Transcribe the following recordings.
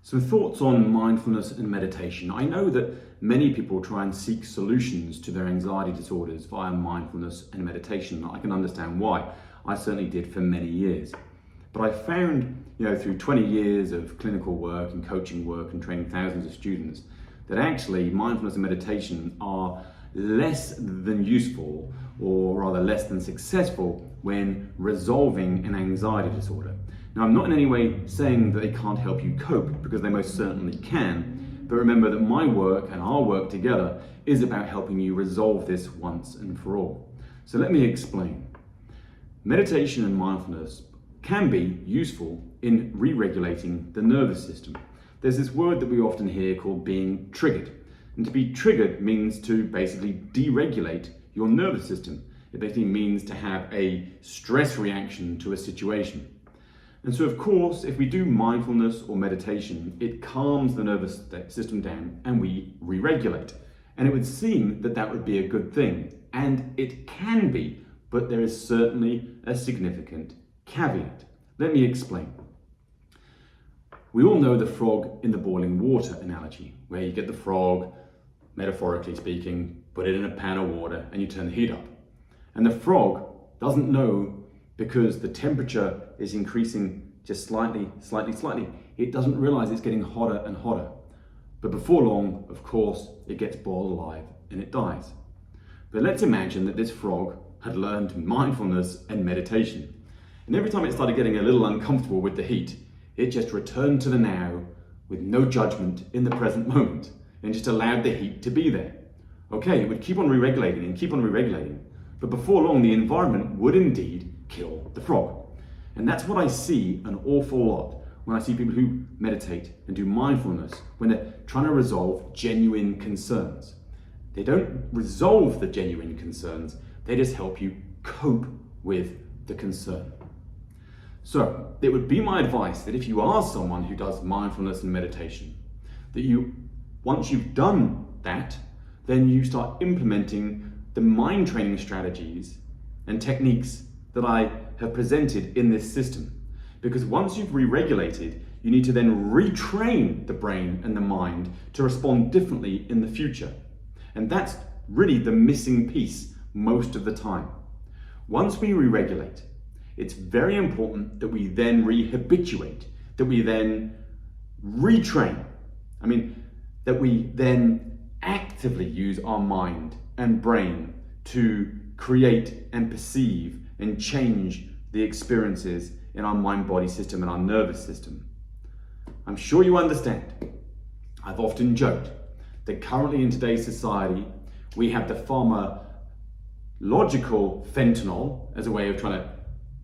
Some thoughts on mindfulness and meditation. I know that many people try and seek solutions to their anxiety disorders via mindfulness and meditation. I can understand why. I certainly did for many years. But I found, through 20 years of clinical work and coaching work and training thousands of students, that actually mindfulness and meditation are less than useful, or rather less than successful, when resolving an anxiety disorder. Now, I'm not in any way saying that they can't help you cope, because they most certainly can, but remember that my work and our work together is about helping you resolve this once and for all. So let me explain. Meditation and mindfulness can be useful in re-regulating the nervous system. There's this word that we often hear called being triggered. And to be triggered means to basically deregulate your nervous system. It basically means to have a stress reaction to a situation. And so, of course, if we do mindfulness or meditation, it calms the nervous system down and we re-regulate. And it would seem that that would be a good thing. And it can be, but there is certainly a significant caveat. Let me explain. We all know the frog in the boiling water analogy, where you get the frog, metaphorically speaking, put it in a pan of water and you turn the heat up. And the frog doesn't know, because the temperature is increasing just slightly, it doesn't realize it's getting hotter and hotter. But before long, of course, it gets boiled alive and it dies. But let's imagine that this frog had learned mindfulness and meditation. And every time it started getting a little uncomfortable with the heat, it just returned to the now with no judgment in the present moment and just allowed the heat to be there. Okay, it would keep on re-regulating and keep on re-regulating, but before long the environment would indeed kill the frog. And that's what I see an awful lot when I see people who meditate and do mindfulness, when they're trying to resolve genuine concerns. They don't resolve the genuine concerns, they just help you cope with the concern. So it would be my advice that if you are someone who does mindfulness and meditation, that once you've done that, then you start implementing the mind training strategies and techniques that I have presented in this system. Because once you've re-regulated, you need to then retrain the brain and the mind to respond differently in the future. And that's really the missing piece most of the time. Once we re-regulate, it's very important that we then re-habituate, that we then retrain. That we then actively use our mind and brain to create and perceive and change the experiences in our mind-body system and our nervous system. I'm sure you understand. I've often joked that currently in today's society, we have the pharmacological fentanyl as a way of trying to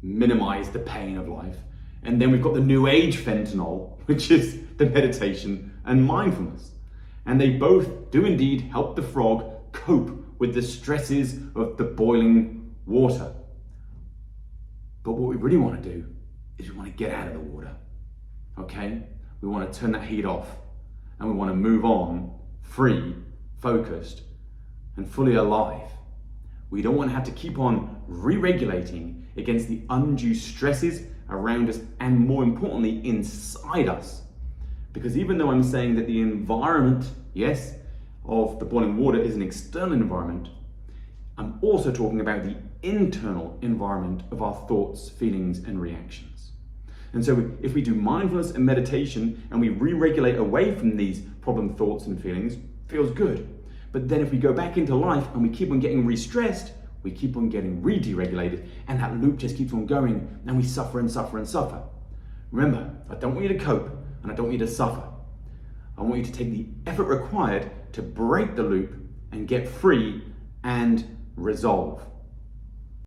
minimize the pain of life. And then we've got the new age fentanyl, which is the meditation and mindfulness. And they both do indeed help the frog cope with the stresses of the boiling water. But what we really want to do is we want to get out of the water, okay? We want to turn that heat off and we want to move on, free, focused, and fully alive. We don't want to have to keep on re-regulating against the undue stresses around us and, more importantly, inside us. Because even though I'm saying that the environment, yes, of the boiling water is an external environment, I'm also talking about the internal environment of our thoughts, feelings, and reactions. And so if we do mindfulness and meditation and we re-regulate away from these problem thoughts and feelings, feels good. But then if we go back into life and we keep on getting re-stressed, we keep on getting re-deregulated, and that loop just keeps on going, and we suffer and suffer and suffer. Remember, I don't want you to cope, and I don't want you to suffer. I want you to take the effort required to break the loop and get free and resolve.